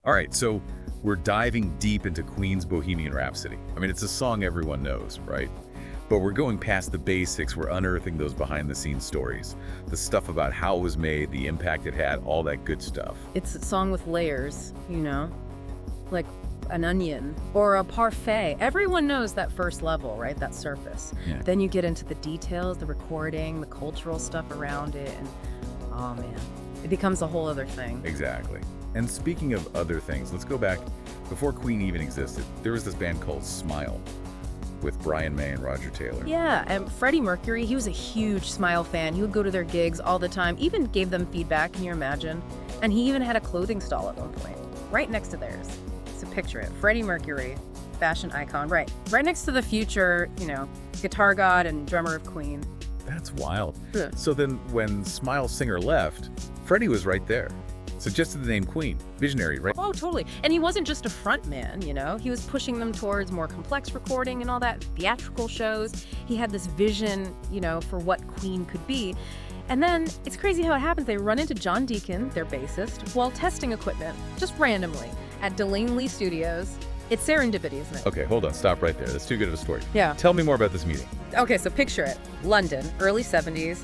All right, so we're diving deep into Queen's Bohemian Rhapsody. I mean, it's a song everyone knows, right? But we're going past the basics. We're unearthing those behind-the-scenes stories. The stuff about how it was made, the impact it had, all that good stuff. It's a song with layers, like an onion or a parfait. Everyone knows that first level, right? That surface. Yeah. Then you get into the details, the recording, the cultural stuff around it, and oh man, it becomes a whole other thing. Exactly. And speaking of other things, let's go back. Before Queen even existed, there was this band called Smile with Brian May and Roger Taylor. Yeah, and Freddie Mercury, he was a huge Smile fan. He would go to their gigs all the time, even gave them feedback, can you imagine? And he even had a clothing stall at one point, right next to theirs. So picture it, Freddie Mercury, fashion icon, right next to the future, guitar god and drummer of Queen. That's wild. Yeah. So then when Smile singer left, Freddie was right there. Suggested the name Queen. Visionary, right? Oh, totally. And he wasn't just a front man, He was pushing them towards more complex recording and all that, theatrical shows. He had this vision, for what Queen could be. And then it's crazy how it happens. They run into John Deacon, their bassist, while testing equipment, just randomly, at Delaney Studios. It's serendipity, isn't it? Okay, hold on. Stop right there. That's too good of a story. Yeah. Tell me more about this meeting. Okay, so picture it. London, early 70s.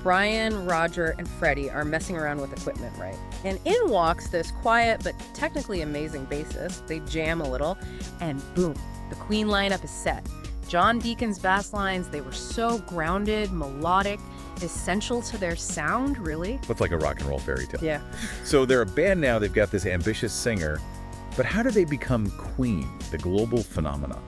Brian, Roger, and Freddie are messing around with equipment, right? And in walks this quiet but technically amazing bassist. They jam a little, and boom, the Queen lineup is set. John Deacon's bass lines, they were so grounded, melodic, essential to their sound, really. What's like a rock and roll fairy tale? Yeah. So they're a band now. They've got this ambitious singer. But how did they become Queen, the global phenomenon?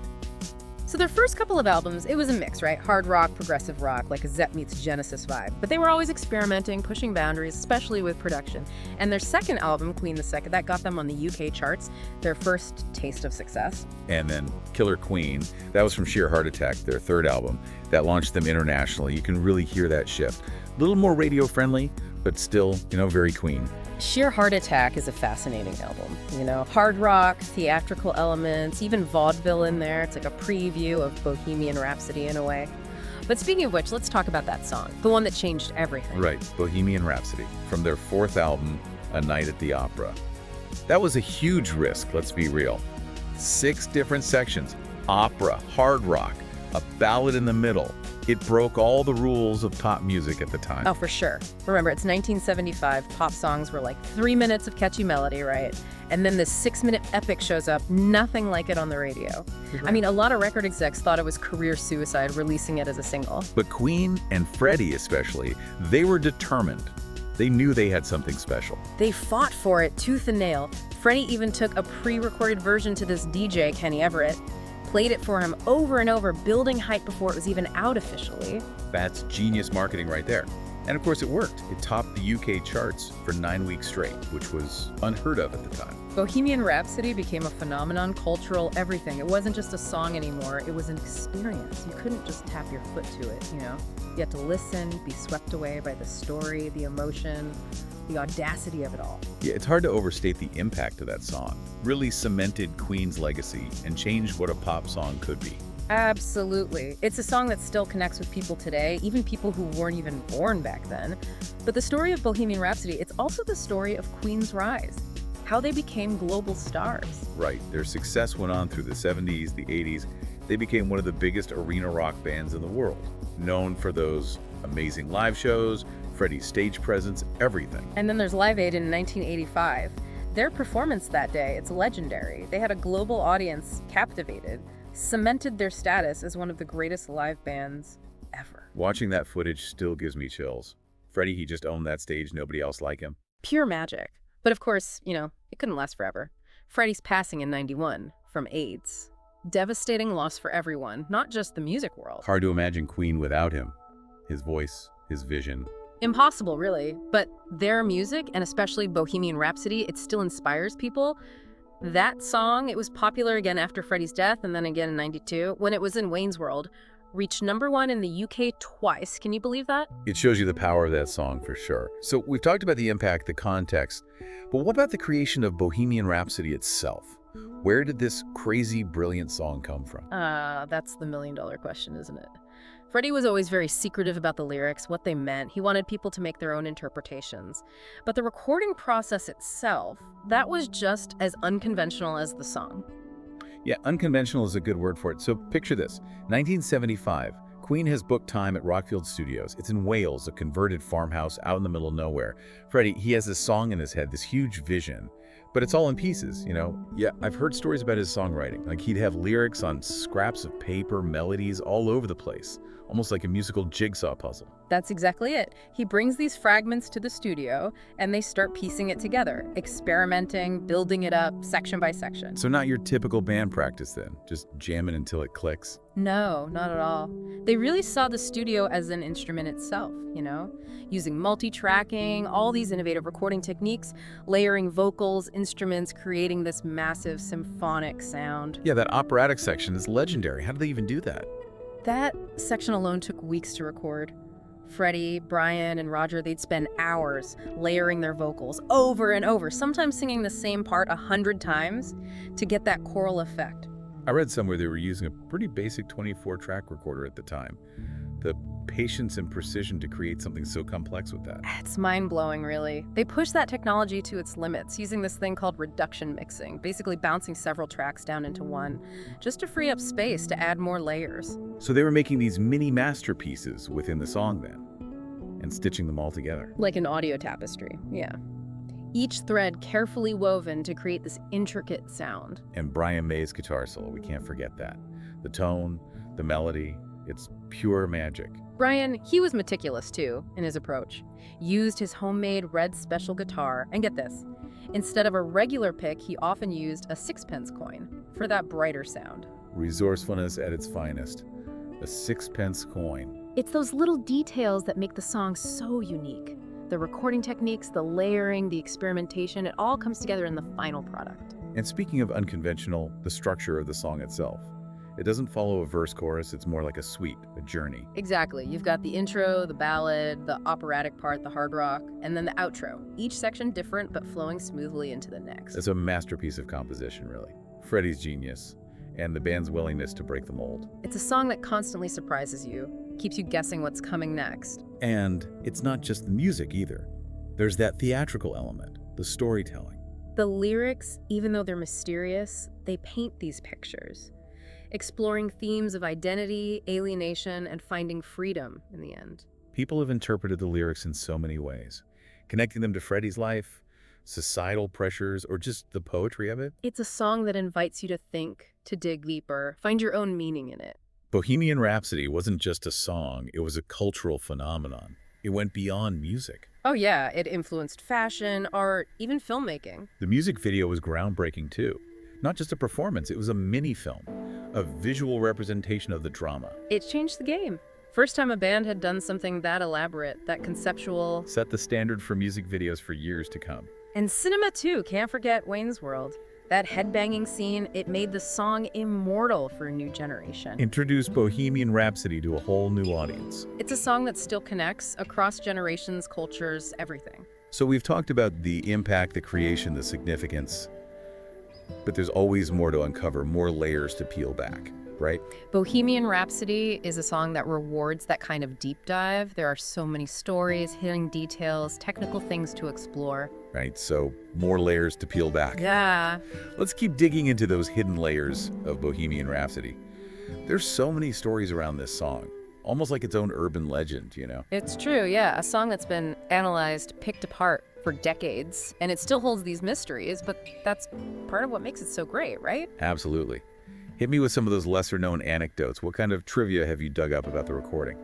So their first couple of albums, it was a mix, right? Hard rock, progressive rock, like a Zepp meets Genesis vibe. But they were always experimenting, pushing boundaries, especially with production. And their second album, Queen the Second, that got them on the UK charts, their first taste of success. And then Killer Queen, that was from Sheer Heart Attack, their third album, that launched them internationally. You can really hear that shift. A little more radio-friendly, but still, very Queen. Sheer Heart Attack is a fascinating album. Hard rock, theatrical elements, even vaudeville in there. It's like a preview of Bohemian Rhapsody in a way. But speaking of which, let's talk about that song, the one that changed everything. Right, Bohemian Rhapsody, from their fourth album, A Night at the Opera. That was a huge risk, let's be real. 6 different sections, opera, hard rock, a ballad in the middle. It broke all the rules of pop music at the time. Oh, for sure. Remember, it's 1975. Pop songs were like 3 minutes of catchy melody, right? And then this 6-minute epic shows up, nothing like it on the radio. I mean, a lot of record execs thought it was career suicide releasing it as a single. But Queen and Freddie especially, they were determined. They knew they had something special. They fought for it tooth and nail. Freddie even took a pre-recorded version to this DJ, Kenny Everett, played it for him over and over, building hype before it was even out officially. That's genius marketing right there. And of course it worked. It topped the UK charts for 9 weeks straight, which was unheard of at the time. Bohemian Rhapsody became a phenomenon, cultural, everything. It wasn't just a song anymore, it was an experience. You couldn't just tap your foot to it, You had to listen, be swept away by the story, the emotion, the audacity of it all. Yeah, it's hard to overstate the impact of that song. Really cemented Queen's legacy and changed what a pop song could be. Absolutely. It's a song that still connects with people today, even people who weren't even born back then. But the story of Bohemian Rhapsody, it's also the story of Queen's rise, how they became global stars. Right. Their success went on through the 70s, the 80s. They became one of the biggest arena rock bands in the world, known for those amazing live shows, Freddie's stage presence, everything. And then there's Live Aid in 1985. Their performance that day, it's legendary. They had a global audience captivated, cemented their status as one of the greatest live bands ever. Watching that footage still gives me chills. Freddie, he just owned that stage, nobody else like him. Pure magic. But of course, it couldn't last forever. Freddie's passing in 91 from AIDS. Devastating loss for everyone, not just the music world. Hard to imagine Queen without him. His voice, his vision. Impossible, really. But their music, and especially Bohemian Rhapsody, it still inspires people. That song, it was popular again after Freddie's death, and then again in 92, when it was in Wayne's World, reached #1 in the UK twice. Can you believe that? It shows you the power of that song for sure. So we've talked about the impact, the context, but what about the creation of Bohemian Rhapsody itself? Where did this crazy, brilliant song come from? That's the million-dollar question, isn't it? Freddie was always very secretive about the lyrics, what they meant. He wanted people to make their own interpretations. But the recording process itself, that was just as unconventional as the song. Yeah, unconventional is a good word for it. So picture this. 1975, Queen has booked time at Rockfield Studios. It's in Wales, a converted farmhouse out in the middle of nowhere. Freddie, he has this song in his head, this huge vision, but it's all in pieces, you know? Yeah, I've heard stories about his songwriting. Like he'd have lyrics on scraps of paper, melodies all over the place, almost like a musical jigsaw puzzle. That's exactly it. He brings these fragments to the studio, and they start piecing it together, experimenting, building it up section by section. So not your typical band practice then, just jamming until it clicks. No, not at all. They really saw the studio as an instrument itself, using multi-tracking, all these innovative recording techniques, layering vocals, instruments, creating this massive symphonic sound. Yeah, that operatic section is legendary. How did they even do that? That section alone took weeks to record. Freddie, Brian, and Roger, they'd spend hours layering their vocals over and over, sometimes singing the same part 100 times to get that choral effect. I read somewhere they were using a pretty basic 24-track recorder at the time. The patience and precision to create something so complex with that. It's mind-blowing, really. They pushed that technology to its limits, using this thing called reduction mixing, basically bouncing several tracks down into one, just to free up space to add more layers. So they were making these mini masterpieces within the song then, and stitching them all together. Like an audio tapestry, yeah. Each thread carefully woven to create this intricate sound. And Brian May's guitar solo, we can't forget that. The tone, the melody, it's pure magic. Brian, he was meticulous too in his approach. Used his homemade red special guitar, and get this, instead of a regular pick, he often used a sixpence coin for that brighter sound. Resourcefulness at its finest. A sixpence coin. It's those little details that make the song so unique. The recording techniques, the layering, the experimentation, it all comes together in the final product. And speaking of unconventional, the structure of the song itself. It doesn't follow a verse-chorus, it's more like a suite, a journey. Exactly. You've got the intro, the ballad, the operatic part, the hard rock, and then the outro. Each section different, but flowing smoothly into the next. It's a masterpiece of composition, really. Freddie's genius, and the band's willingness to break the mold. It's a song that constantly surprises you, keeps you guessing what's coming next. And it's not just the music either. There's that theatrical element, the storytelling. The lyrics, even though they're mysterious, they paint these pictures, exploring themes of identity, alienation, and finding freedom in the end. People have interpreted the lyrics in so many ways, connecting them to Freddie's life, societal pressures, or just the poetry of it. It's a song that invites you to think, to dig deeper, find your own meaning in it. Bohemian Rhapsody wasn't just a song, it was a cultural phenomenon. It went beyond music. Oh yeah, it influenced fashion, art, even filmmaking. The music video was groundbreaking too. Not just a performance, it was a mini-film, a visual representation of the drama. It changed the game. First time a band had done something that elaborate, that conceptual. Set the standard for music videos for years to come. And cinema too, can't forget Wayne's World. That headbanging scene, it made the song immortal for a new generation. Introduced Bohemian Rhapsody to a whole new audience. It's a song that still connects across generations, cultures, everything. So we've talked about the impact, the creation, the significance, but there's always more to uncover, more layers to peel back, right? Bohemian Rhapsody is a song that rewards that kind of deep dive. There are so many stories, hidden details, technical things to explore. Right, so more layers to peel back. Yeah. Let's keep digging into those hidden layers of Bohemian Rhapsody. There's so many stories around this song, almost like its own urban legend, It's true, yeah. A song that's been analyzed, picked apart for decades, and it still holds these mysteries, but that's part of what makes it so great, right? Absolutely. Hit me with some of those lesser-known anecdotes. What kind of trivia have you dug up about the recording?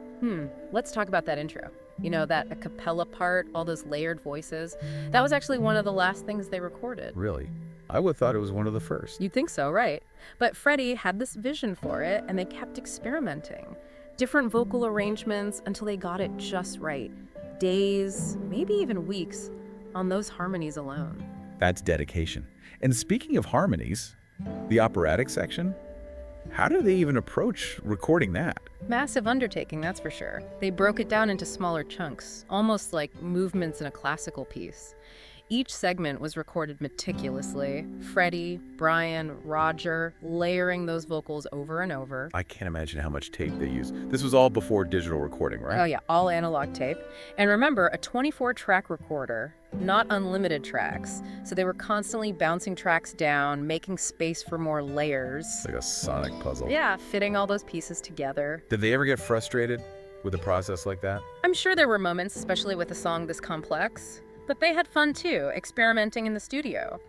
Let's talk about that intro. That a cappella part, all those layered voices. That was actually one of the last things they recorded. Really? I would have thought it was one of the first. You'd think so, right? But Freddie had this vision for it, and they kept experimenting. Different vocal arrangements until they got it just right. Days, maybe even weeks, on those harmonies alone. That's dedication. And speaking of harmonies, the operatic section, how do they even approach recording that? Massive undertaking, that's for sure. They broke it down into smaller chunks, almost like movements in a classical piece. Each segment was recorded meticulously. Freddie, Brian, Roger, layering those vocals over and over. I can't imagine how much tape they used. This was all before digital recording, Oh right? yeah, all analog tape. And remember, a 24-track recorder, not unlimited tracks. So they were constantly bouncing tracks down, making space for more layers. It's like a sonic puzzle. Yeah, fitting all those pieces together. Did they ever get frustrated with a process like that? I'm sure there were moments, especially with a song this complex, but they had fun too, experimenting in the studio.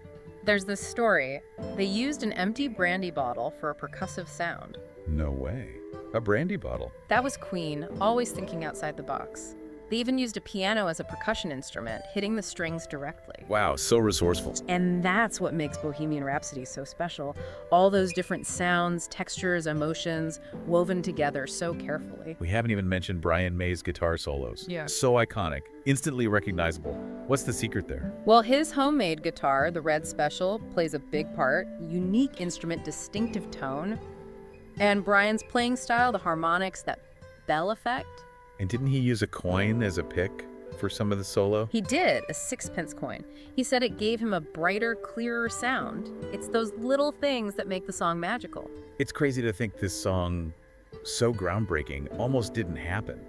There's this story. They used an empty brandy bottle for a percussive sound. No way. A brandy bottle. That was Queen, always thinking outside the box. They even used a piano as a percussion instrument, hitting the strings directly. Wow, so resourceful. And that's what makes Bohemian Rhapsody so special. All those different sounds, textures, emotions, woven together so carefully. We haven't even mentioned Brian May's guitar solos. Yeah. So iconic, instantly recognizable. What's the secret there? Well, his homemade guitar, the Red Special, plays a big part. Unique instrument, distinctive tone. And Brian's playing style, the harmonics, that bell effect. And didn't he use a coin as a pick for some of the solo? He did, a 6-pence coin. He said it gave him a brighter, clearer sound. It's those little things that make the song magical. It's crazy to think this song, so groundbreaking, almost didn't happen.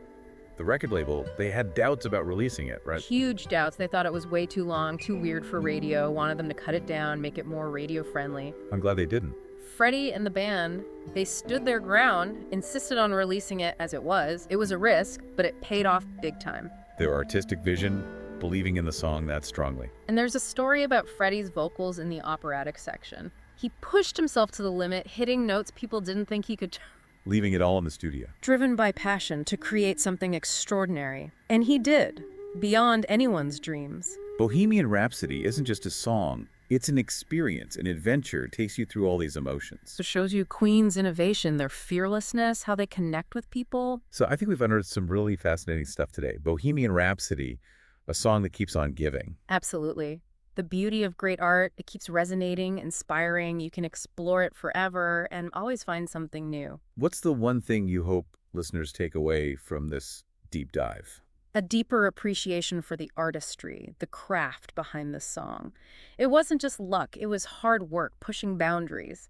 The record label, they had doubts about releasing it, right? Huge doubts. They thought it was way too long, too weird for radio, wanted them to cut it down, make it more radio-friendly. I'm glad they didn't. Freddie and the band, they stood their ground, insisted on releasing it as it was. It was a risk, but it paid off big time. Their artistic vision, believing in the song that strongly. And there's a story about Freddie's vocals in the operatic section. He pushed himself to the limit, hitting notes people didn't think he could. Leaving it all in the studio. Driven by passion to create something extraordinary. And he did, beyond anyone's dreams. Bohemian Rhapsody isn't just a song. It's an experience, an adventure. It takes you through all these emotions. It shows you Queen's innovation, their fearlessness, how they connect with people. So I think we've unearthed some really fascinating stuff today. Bohemian Rhapsody, a song that keeps on giving. Absolutely. The beauty of great art, it keeps resonating, inspiring. You can explore it forever and always find something new. What's the one thing you hope listeners take away from this deep dive? A deeper appreciation for the artistry, the craft behind this song. It wasn't just luck, it was hard work, pushing boundaries.